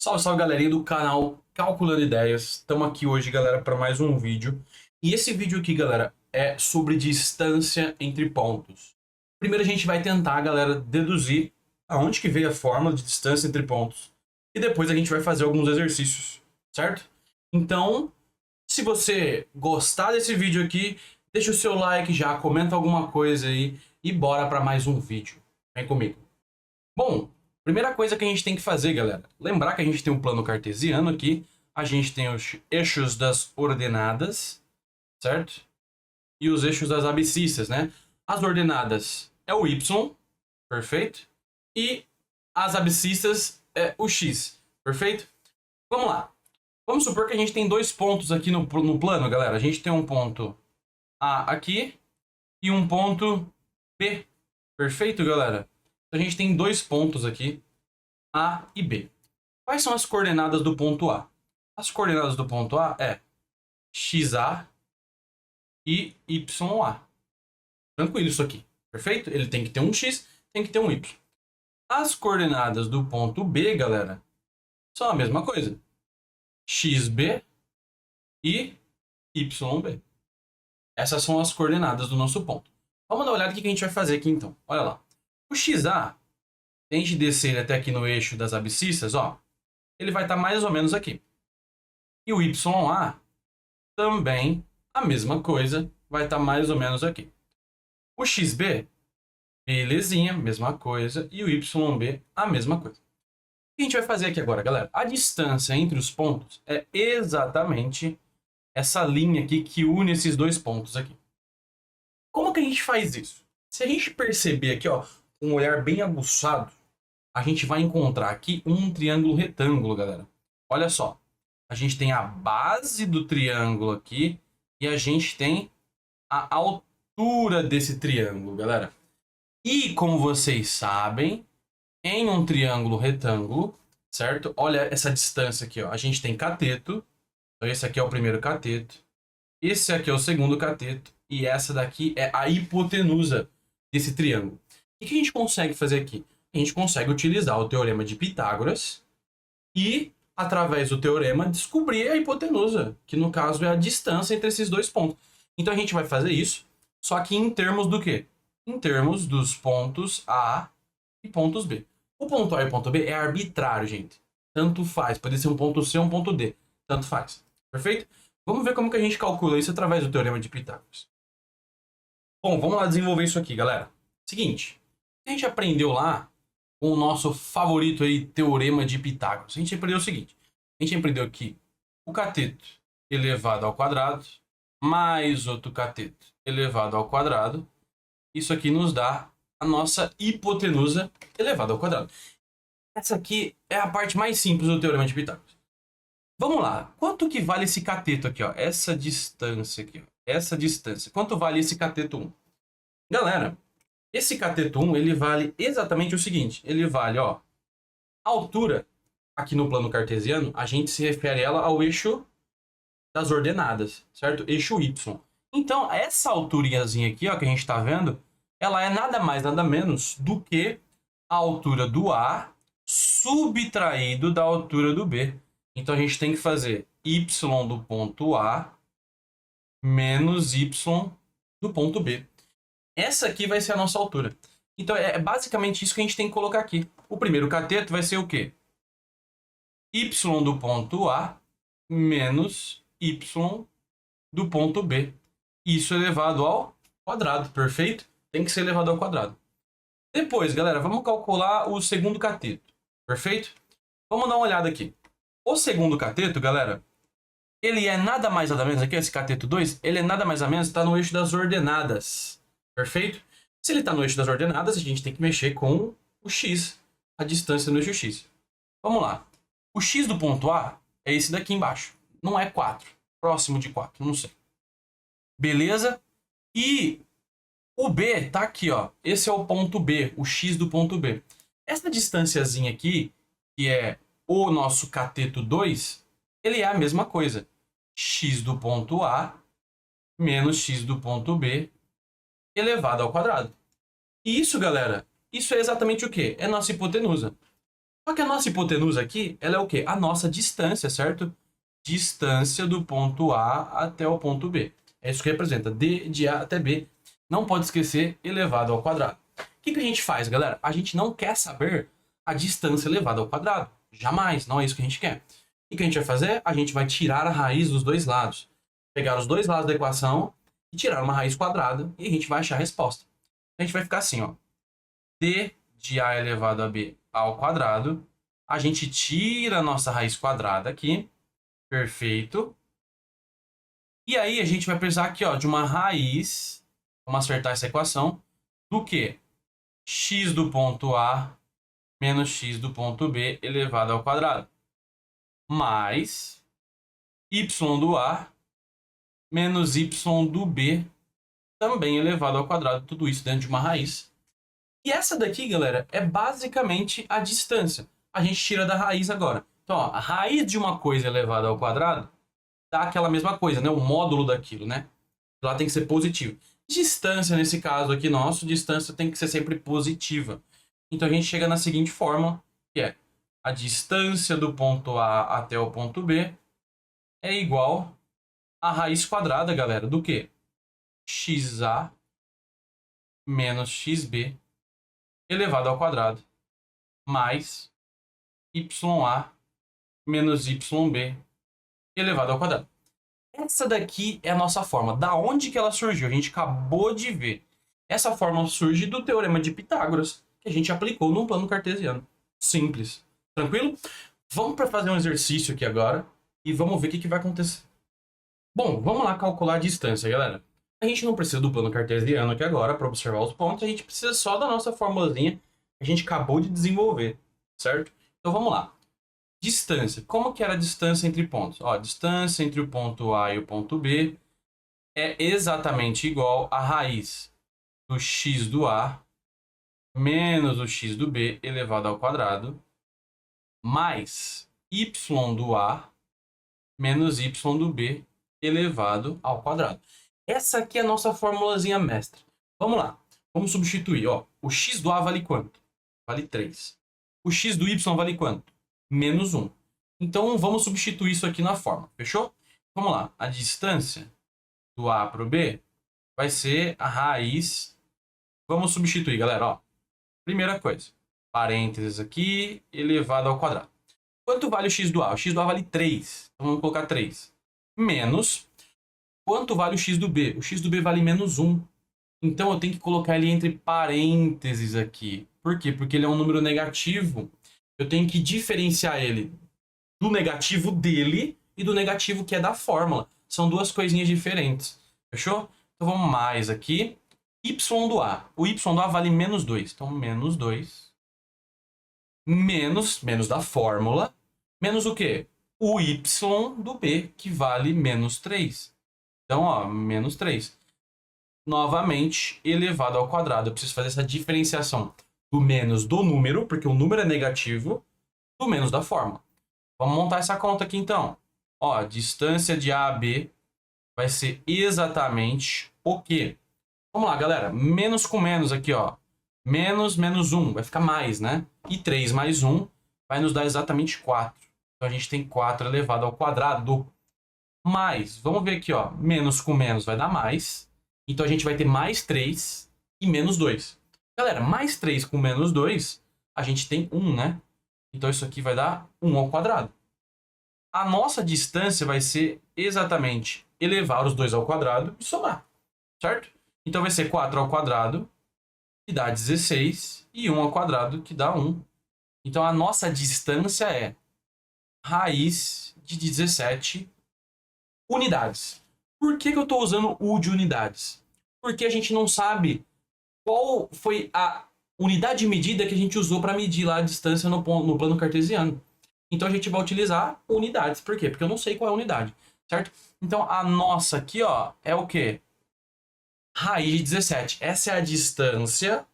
Salve, salve galerinha do canal Calculando Ideias. Estamos aqui hoje, galera, para mais um vídeo. E esse vídeo aqui, galera, é sobre distância entre pontos. Primeiro a gente vai tentar, galera, deduzir aonde que veio a fórmula de distância entre pontos. E depois a gente vai fazer alguns exercícios, certo? Então, se você gostar desse vídeo aqui, deixa o seu like já, comenta alguma coisa aí e bora para mais um vídeo. Vem comigo. Bom, primeira coisa que a gente tem que fazer, galera, lembrar que a gente tem um plano cartesiano aqui, a gente tem os eixos das ordenadas, certo? E os eixos das abscissas, né? As ordenadas é o y, perfeito? E as abscissas é o x, perfeito? Vamos lá. Vamos supor que a gente tem dois pontos aqui no plano, galera. A gente tem um ponto A aqui e um ponto B, perfeito, galera? A gente tem dois pontos aqui, A e B. Quais são as coordenadas do ponto A? As coordenadas do ponto A é XA e YA. Tranquilo isso aqui, perfeito? Ele tem que ter um X, tem que ter um Y. As coordenadas do ponto B, galera, são a mesma coisa. XB e YB. Essas são as coordenadas do nosso ponto. Vamos dar uma olhada no que a gente vai fazer aqui então. Olha lá. O XA, se a gente descer até aqui no eixo das abscissas, ó, ele vai estar mais ou menos aqui. E o YA também a mesma coisa, vai estar mais ou menos aqui. O XB, belezinha, mesma coisa. E o YB, a mesma coisa. O que a gente vai fazer aqui agora, galera? A distância entre os pontos é exatamente essa linha aqui que une esses dois pontos aqui. Como que a gente faz isso? Se a gente perceber aqui, ó, um olhar bem aguçado, a gente vai encontrar aqui um triângulo retângulo, galera. Olha só. A gente tem a base do triângulo aqui e a gente tem a altura desse triângulo, galera. E como vocês sabem, em um triângulo retângulo, certo? Olha essa distância aqui, ó. A gente tem cateto. Então esse aqui é o primeiro cateto. Esse aqui é o segundo cateto. E essa daqui é a hipotenusa desse triângulo. O que a gente consegue fazer aqui? A gente consegue utilizar o teorema de Pitágoras e, através do teorema, descobrir a hipotenusa, que no caso é a distância entre esses dois pontos. Então a gente vai fazer isso, só que em termos do quê? Em termos dos pontos A e pontos B. O ponto A e o ponto B é arbitrário, gente. Tanto faz, pode ser um ponto C ou um ponto D. Tanto faz. Perfeito? Vamos ver como que a gente calcula isso através do teorema de Pitágoras. Bom, vamos lá desenvolver isso aqui, galera. Seguinte, a gente aprendeu lá com o nosso favorito aí, teorema de Pitágoras. A gente aprendeu o seguinte. A gente aprendeu que o cateto elevado ao quadrado mais outro cateto elevado ao quadrado. Isso aqui nos dá a nossa hipotenusa elevada ao quadrado. Essa aqui é a parte mais simples do teorema de Pitágoras. Vamos lá. Quanto que vale esse cateto aqui, ó? Essa distância aqui, ó. Essa distância. Quanto vale esse cateto 1? Galera, esse cateto 1, ele vale exatamente o seguinte. Ele vale, ó, a altura, aqui no plano cartesiano, a gente se refere ela ao eixo das ordenadas, certo? Eixo Y. Então, essa alturinhazinha aqui, ó, que a gente tá vendo, ela é nada mais, nada menos do que a altura do A subtraído da altura do B. Então, a gente tem que fazer Y do ponto A menos Y do ponto B. Essa aqui vai ser a nossa altura. Então, é basicamente isso que a gente tem que colocar aqui. O primeiro cateto vai ser o quê? Y do ponto A menos Y do ponto B. Isso elevado ao quadrado, perfeito? Tem que ser elevado ao quadrado. Depois, galera, vamos calcular o segundo cateto, perfeito? Vamos dar uma olhada aqui. O segundo cateto, galera, ele é nada mais nada menos, aqui esse cateto 2, ele é nada mais ou menos, está no eixo das ordenadas, perfeito? Se ele está no eixo das ordenadas, a gente tem que mexer com o x, a distância no eixo x. Vamos lá. O x do ponto A é esse daqui embaixo. Não é 4, próximo de 4, não sei. Beleza? E o B tá aqui, ó. Esse é o ponto B, o x do ponto B. Essa distânciazinha aqui, que é o nosso cateto 2, ele é a mesma coisa. X do ponto A menos x do ponto B elevado ao quadrado. E isso, galera, isso é exatamente o quê? É nossa hipotenusa. Só que a nossa hipotenusa aqui, ela é o quê? A nossa distância, certo? Distância do ponto A até o ponto B. É isso que representa. D de A até B. Não pode esquecer elevado ao quadrado. O que a gente faz, galera? A gente não quer saber a distância elevada ao quadrado. Jamais, não é isso que a gente quer. O que a gente vai fazer? A gente vai tirar a raiz dos dois lados. Pegar os dois lados da equação e tirar uma raiz quadrada e a gente vai achar a resposta. A gente vai ficar assim, ó. D de A elevado a B ao quadrado. A gente tira a nossa raiz quadrada aqui. Perfeito. E aí a gente vai precisar aqui, ó, de uma raiz. Vamos acertar essa equação. Do que? X do ponto A menos x do ponto B elevado ao quadrado. Mais y do A menos y do B também elevado ao quadrado. Tudo isso dentro de uma raiz. E essa daqui, galera, é basicamente a distância. A gente tira da raiz agora. Então, ó, a raiz de uma coisa elevada ao quadrado dá aquela mesma coisa, né? O módulo daquilo, né? Lá tem que ser positivo. Distância, nesse caso aqui nosso, distância tem que ser sempre positiva. Então, a gente chega na seguinte fórmula, que é a distância do ponto A até o ponto B é igual a raiz quadrada, galera, do quê? XA menos XB elevado ao quadrado mais YA menos YB elevado ao quadrado. Essa daqui é a nossa fórmula. Da onde que ela surgiu? A gente acabou de ver. Essa fórmula surge do Teorema de Pitágoras, que a gente aplicou no plano cartesiano. Simples. Tranquilo? Vamos para fazer um exercício aqui agora e vamos ver o que vai acontecer. Bom, vamos lá calcular a distância, galera. A gente não precisa do plano cartesiano aqui agora para observar os pontos, a gente precisa só da nossa formulazinha que a gente acabou de desenvolver, certo? Então vamos lá. Distância. Como que era a distância entre pontos? Ó, a distância entre o ponto A e o ponto B é exatamente igual à raiz do x do A menos o x do B elevado ao quadrado mais y do A menos y do B elevado ao quadrado. Essa aqui é a nossa formulazinha mestra. Vamos lá. Vamos substituir. Ó, o x do A vale quanto? Vale 3. O x do y vale quanto? Menos 1. Então, vamos substituir isso aqui na fórmula. Fechou? Vamos lá. A distância do A para o B vai ser a raiz. Vamos substituir, galera. Ó, primeira coisa. Parênteses aqui, elevado ao quadrado. Quanto vale o x do A? O x do A vale 3. Então, vamos colocar 3. Menos. Quanto vale o x do B? O x do B vale menos 1. Então, eu tenho que colocar ele entre parênteses aqui. Por quê? Porque ele é um número negativo. Eu tenho que diferenciar ele do negativo dele e do negativo que é da fórmula. São duas coisinhas diferentes. Fechou? Então, vamos mais aqui. Y do A. O y do A vale menos 2. Então, menos 2. Menos da fórmula. Menos o quê? O y do B, que vale menos 3. Então, ó, menos 3. Novamente, elevado ao quadrado. Eu preciso fazer essa diferenciação do menos do número, porque o número é negativo, do menos da fórmula. Vamos montar essa conta aqui, então. Ó, a distância de A a B vai ser exatamente o quê? Vamos lá, galera. Menos com menos aqui, ó. Menos 1. Vai ficar mais, né? E 3 mais 1 vai nos dar exatamente 4. Então, a gente tem 4 elevado ao quadrado. Mais, vamos ver aqui, ó. Menos com menos vai dar mais. Então, a gente vai ter mais 3 e menos 2. Galera, mais 3 com menos 2, a gente tem 1, né? Então, isso aqui vai dar 1 ao quadrado. A nossa distância vai ser exatamente elevar os 2 ao quadrado e somar, certo? Então, vai ser 4 ao quadrado, que dá 16, e 1 ao quadrado, que dá 1. Então, a nossa distância é raiz de 17 unidades. Por que eu estou usando U de unidades? Porque a gente não sabe qual foi a unidade de medida que a gente usou para medir lá a distância no plano cartesiano. Então a gente vai utilizar unidades. Por quê? Porque eu não sei qual é a unidade, certo? Então a nossa aqui, ó, é o quê? Raiz de 17. Essa é a distância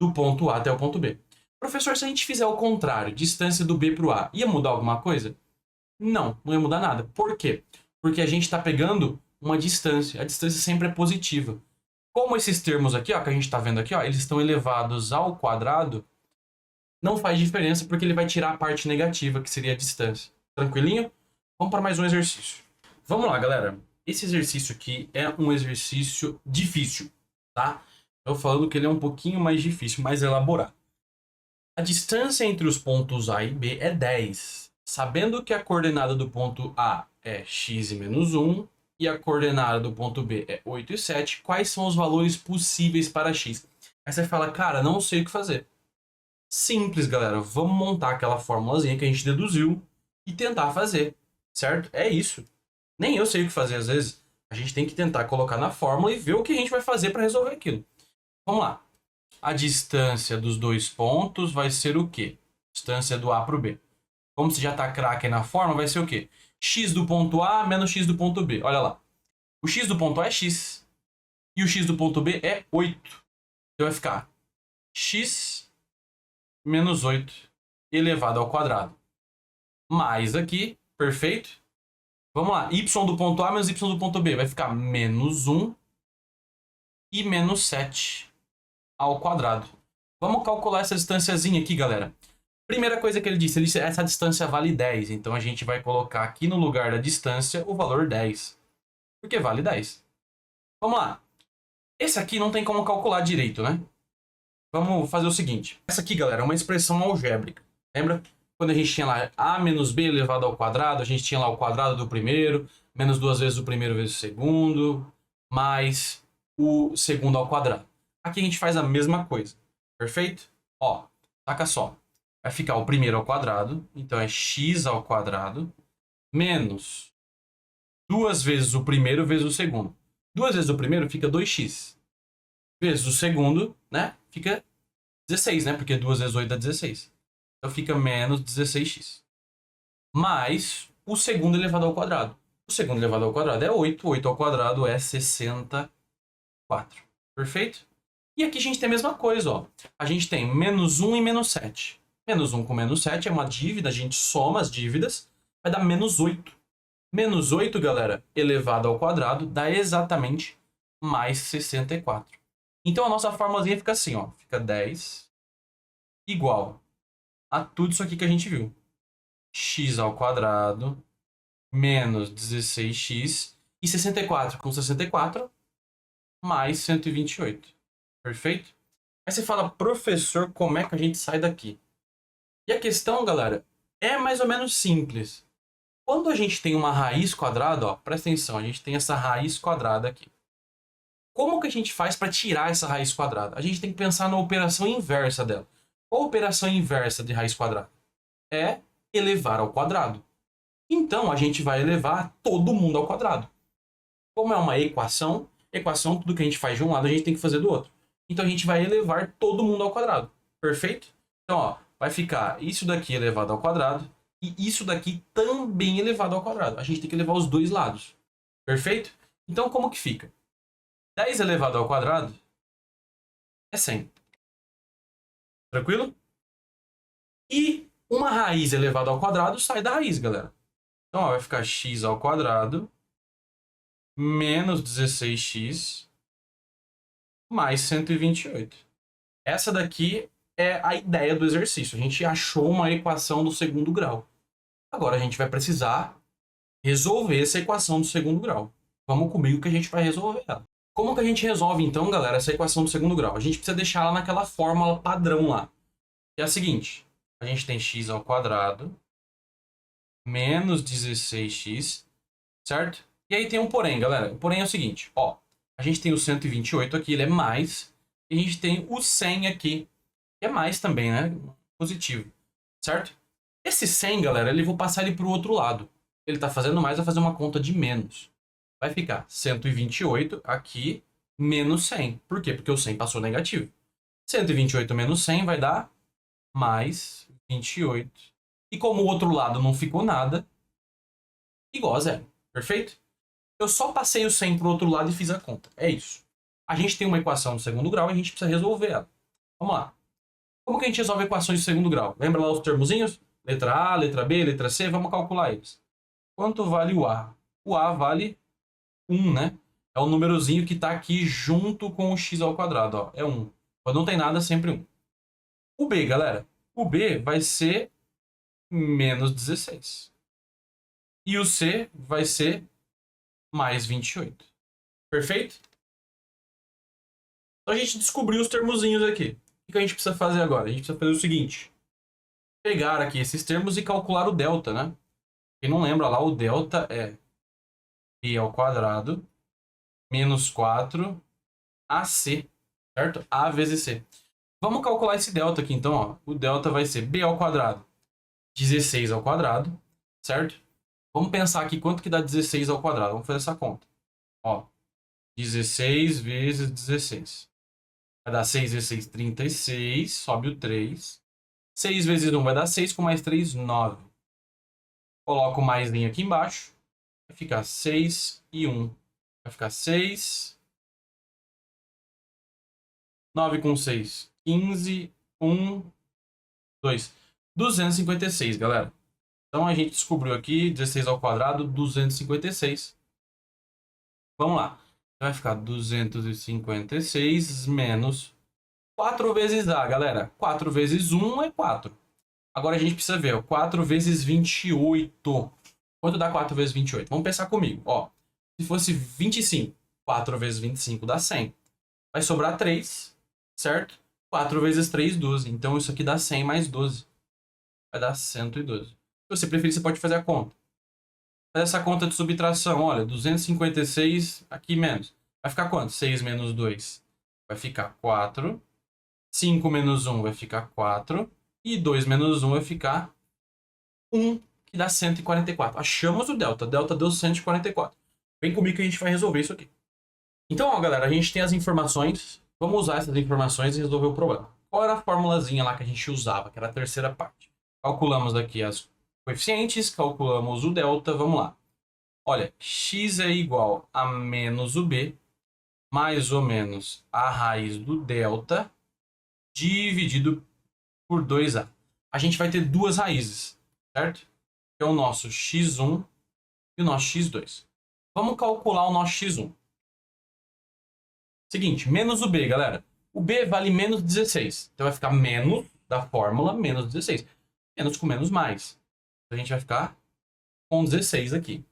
do ponto A até o ponto B. Professor, se a gente fizer o contrário, distância do B para o A, ia mudar alguma coisa? Não, não ia mudar nada. Por quê? Porque a gente está pegando uma distância. A distância sempre é positiva. Como esses termos aqui, ó, que a gente está vendo aqui, ó, eles estão elevados ao quadrado, não faz diferença porque ele vai tirar a parte negativa, que seria a distância. Tranquilinho? Vamos para mais um exercício. Vamos lá, galera. Esse exercício aqui é um exercício difícil, tá? Estou falando que ele é um pouquinho mais difícil, mais elaborado. A distância entre os pontos A e B é 10. Sabendo que a coordenada do ponto A é x e menos 1 e a coordenada do ponto B é 8 e 7, quais são os valores possíveis para x? Aí você fala, cara, não sei o que fazer. Simples, galera. Vamos montar aquela formulazinha que a gente deduziu e tentar fazer, certo? É isso. Nem eu sei o que fazer às vezes. A gente tem que tentar colocar na fórmula e ver o que a gente vai fazer para resolver aquilo. Vamos lá. A distância dos dois pontos vai ser o quê? Distância do A para o B. Como você já está craque na fórmula, vai ser o quê? X do ponto A menos X do ponto B. Olha lá. O X do ponto A é X. E o X do ponto B é 8. Então vai ficar X menos 8 elevado ao quadrado. Mais aqui, perfeito? Vamos lá. Y do ponto A menos Y do ponto B. Vai ficar menos 1 e menos 7 ao quadrado. Vamos calcular essa distânciazinha aqui, galera. Primeira coisa que ele disse essa distância vale 10. Então a gente vai colocar aqui no lugar da distância o valor 10. Porque vale 10. Vamos lá. Esse aqui não tem como calcular direito, né? Vamos fazer o seguinte. Essa aqui, galera, é uma expressão algébrica. Lembra? Quando a gente tinha lá A menos B elevado ao quadrado, a gente tinha lá o quadrado do primeiro, menos 2 vezes o primeiro vezes o segundo, mais o segundo ao quadrado. Aqui a gente faz a mesma coisa. Perfeito? Ó, saca só. Vai ficar o primeiro ao quadrado, então é x ao quadrado, menos 2 vezes o primeiro vezes o segundo. 2 vezes o primeiro fica 2x. Vezes o segundo, né? Fica 16, né? Porque 2 vezes 8 dá 16. Então fica menos 16x. Mais o segundo elevado ao quadrado. O segundo elevado ao quadrado é 8. 8 ao quadrado é 64. Perfeito? E aqui a gente tem a mesma coisa, ó. A gente tem menos 1 e menos 7. Menos 1 com menos 7 é uma dívida, a gente soma as dívidas, vai dar menos 8. Menos 8, galera, elevado ao quadrado, dá exatamente mais 64. Então a nossa formulazinha fica assim, ó. Fica 10 igual a tudo isso aqui que a gente viu. X ao quadrado menos 16x e 64 com 64 mais 128. Perfeito? Aí você fala, professor, como é que a gente sai daqui? E a questão, galera, é mais ou menos simples. Quando a gente tem uma raiz quadrada, ó, presta atenção, a gente tem essa raiz quadrada aqui. Como que a gente faz para tirar essa raiz quadrada? A gente tem que pensar na operação inversa dela. Qual a operação inversa de raiz quadrada? É elevar ao quadrado. Então, a gente vai elevar todo mundo ao quadrado. Como é uma equação, tudo que a gente faz de um lado, a gente tem que fazer do outro. Então, a gente vai elevar todo mundo ao quadrado. Perfeito? Então, ó, vai ficar isso daqui elevado ao quadrado e isso daqui também elevado ao quadrado. A gente tem que elevar os dois lados. Perfeito? Então, como que fica? 10 elevado ao quadrado é 100. Tranquilo? E uma raiz elevada ao quadrado sai da raiz, galera. Então, ó, vai ficar x ao quadrado menos 16x mais 128. Essa daqui é a ideia do exercício. A gente achou uma equação do segundo grau. Agora a gente vai precisar resolver essa equação do segundo grau. Vamos comigo que a gente vai resolver ela. Como que a gente resolve, então, galera, essa equação do segundo grau? A gente precisa deixar ela naquela fórmula padrão lá. Que é a seguinte. A gente tem x ao quadrado menos 16x, certo? E aí tem um porém, galera. O porém é o seguinte, ó. A gente tem o 128 aqui, ele é mais. E a gente tem o 100 aqui, que é mais também, né? Positivo, certo? Esse 100, galera, eu vou passar ele para o outro lado. Ele está fazendo mais, vai fazer uma conta de menos. Vai ficar 128 aqui menos 100. Por quê? Porque o 100 passou negativo. 128 menos 100 vai dar mais 28. E como o outro lado não ficou nada, igual a zero. Perfeito? Eu só passei o 100 para o outro lado e fiz a conta. É isso. A gente tem uma equação do segundo grau e a gente precisa resolver ela. Vamos lá. Como que a gente resolve equações de segundo grau? Lembra lá os termozinhos? Letra A, letra B, letra C. Vamos calcular eles. Quanto vale o A? O A vale 1, né? É o númerozinho que está aqui junto com o x ao quadrado. Ó. É 1. Quando não tem nada, é sempre 1. O B, galera. O B vai ser menos 16. E o C vai ser mais 28. Perfeito? Então a gente descobriu os termozinhos aqui. O que a gente precisa fazer agora? A gente precisa fazer o seguinte. Pegar aqui esses termos e calcular o delta, né? Quem não lembra lá, o delta é b ao quadrado menos 4 AC, certo? A vezes C. Vamos calcular esse delta aqui, então, ó. O delta vai ser b ao quadrado, 16 ao quadrado, certo? Vamos pensar aqui quanto que dá 16 ao quadrado. Vamos fazer essa conta. Ó, 16 vezes 16. Vai dar 6 vezes 6, 36. Sobe o 3. 6 vezes 1 vai dar 6, com mais 3, 9. Coloco o maisinho aqui embaixo. Vai ficar 6 e 1. Vai ficar 6. 9 com 6, 15. 1, 2. 256, galera. Então a gente descobriu aqui 16 ao quadrado, 256. Vamos lá. Vai ficar 256 menos 4 vezes A, galera. 4 vezes 1 é 4. Agora a gente precisa ver, ó, 4 vezes 28. Quanto dá 4 vezes 28? Vamos pensar comigo. Ó, se fosse 25, 4 vezes 25 dá 100. Vai sobrar 3, certo? 4 vezes 3, 12. Então isso aqui dá 100 mais 12. Vai dar 112. Se você preferir, você pode fazer a conta. Faz essa conta de subtração. Olha, 256 aqui menos. Vai ficar quanto? 6 menos 2 vai ficar 4. 5 menos 1 vai ficar 4. E 2 menos 1 vai ficar 1, que dá 144. Achamos o delta. Delta deu 144. Vem comigo que a gente vai resolver isso aqui. Então, ó, galera, a gente tem as informações. Vamos usar essas informações e resolver o problema. Qual era a formulazinha lá que a gente usava, que era a terceira parte? Calculamos aqui as coeficientes, calculamos o delta, vamos lá. Olha, x é igual a menos o b, mais ou menos a raiz do delta, dividido por 2a. A gente vai ter duas raízes, certo? Que é o nosso x1 e o nosso x2. Vamos calcular o nosso x1. Seguinte, menos o b, galera. O b vale menos 16. Então vai ficar menos da fórmula, menos 16. Menos com menos mais. Então a gente vai ficar com 16 aqui.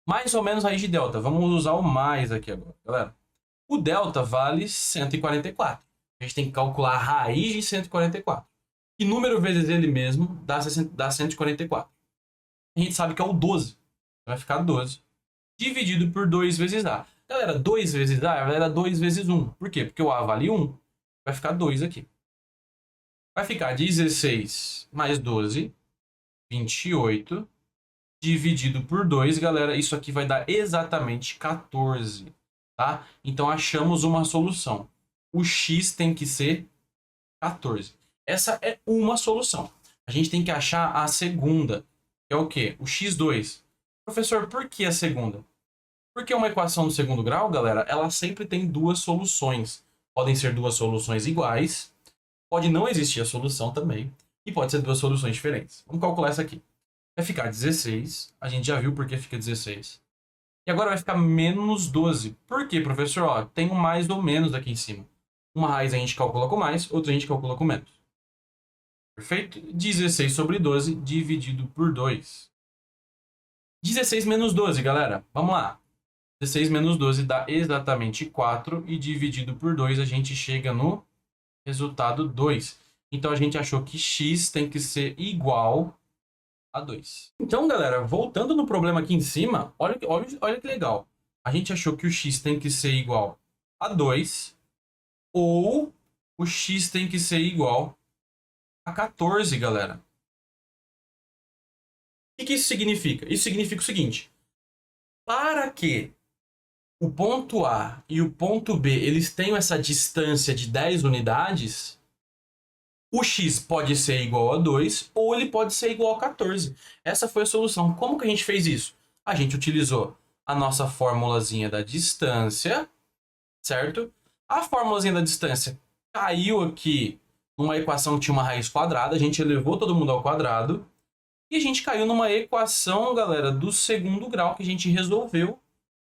Mais ou menos raiz de delta. Vamos usar o mais aqui agora, galera. O delta vale 144. A gente tem que calcular a raiz de 144. E número vezes ele mesmo dá 144. A gente sabe que é o 12. Vai ficar 12. Dividido por 2 vezes A. Galera, 2 vezes A vai dar 2 vezes 1. Por quê? Porque o A vale 1. Vai ficar 2 aqui. Vai ficar 16 mais 12. 28. Dividido por 2, galera. Isso aqui vai dar exatamente 14. Tá? Então achamos uma solução. O x tem que ser 14. Essa é uma solução. A gente tem que achar a segunda. Que é o quê? O x2. Professor, por que a segunda? Porque uma equação do segundo grau, galera, ela sempre tem duas soluções. Podem ser duas soluções iguais. Pode não existir a solução também. E pode ser duas soluções diferentes. Vamos calcular essa aqui. Vai ficar 16. A gente já viu por que fica 16. E agora vai ficar menos 12. Por quê, professor? Ó, tem um mais ou menos aqui em cima. Uma raiz a gente calcula com mais, outra a gente calcula com menos. Perfeito? 16 sobre 12 dividido por 2. 16 menos 12, galera. Vamos lá. 16 menos 12 dá exatamente 4. E dividido por 2 a gente chega no resultado 2. Então a gente achou que x tem que ser igual a 2. Então, galera, voltando no problema aqui em cima, olha que legal. A gente achou que o x tem que ser igual a 2 ou o x tem que ser igual a 14, galera. O que isso significa? Isso significa o seguinte. Para que o ponto A e o ponto B eles tenham essa distância de 10 unidades, o x pode ser igual a 2 ou ele pode ser igual a 14. Essa foi a solução. Como que a gente fez isso? A gente utilizou a nossa formulazinha da distância, certo? A formulazinha da distância caiu aqui numa equação que tinha uma raiz quadrada, a gente elevou todo mundo ao quadrado, e a gente caiu numa equação, galera, do segundo grau que a gente resolveu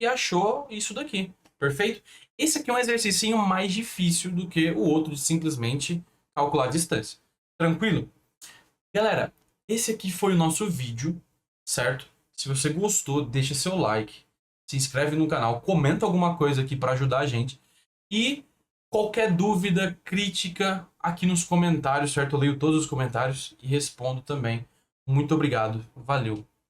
e achou isso daqui, perfeito? Esse aqui é um exercício mais difícil do que o outro de simplesmente calcular a distância. Tranquilo? Galera, esse aqui foi o nosso vídeo, certo? Se você gostou, deixa seu like, se inscreve no canal, comenta alguma coisa aqui para ajudar a gente. E qualquer dúvida, crítica, aqui nos comentários, certo? Eu leio todos os comentários e respondo também. Muito obrigado, valeu!